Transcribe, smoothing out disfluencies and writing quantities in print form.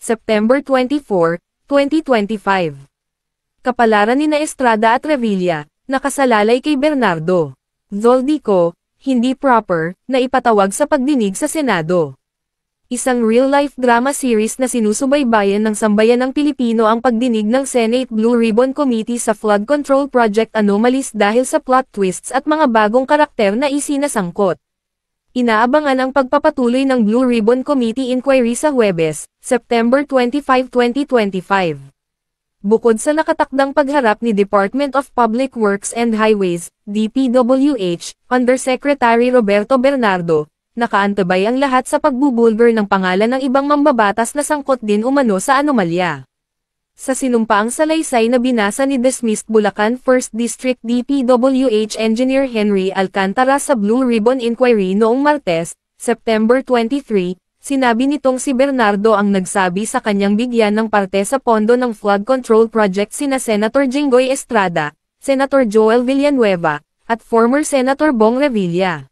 September 24, 2025. Kapalaran nina Estrada at Revilla, nakasalalay kay Bernardo Zoldico, hindi proper, na ipatawag sa pagdinig sa Senado. Isang real-life drama series na sinusubaybayan ng sambayanang Pilipino ang pagdinig ng Senate Blue Ribbon Committee sa Flood Control Project Anomalies dahil sa plot twists at mga bagong karakter na isinasangkot. Inaabangan ang pagpapatuloy ng Blue Ribbon Committee inquiry sa Huwebes, September 25, 2025. Bukod sa nakatakdang pagharap ni Department of Public Works and Highways, DPWH, Undersecretary Roberto Bernardo, nakaantabay ang lahat sa pagbubulgar ng pangalan ng ibang mambabatas na sangkot din umano sa anomalya. Sa sinumpaang salaysay na binasa ni dismissed Bulacan 1st District DPWH Engineer Henry Alcantara sa Blue Ribbon Inquiry noong Martes, September 23, sinabi nitong si Bernardo ang nagsabi sa kanyang bigyan ng parte sa pondo ng flood control project sina Senator Jinggoy Estrada, Senator Joel Villanueva, at former Senator Bong Revilla.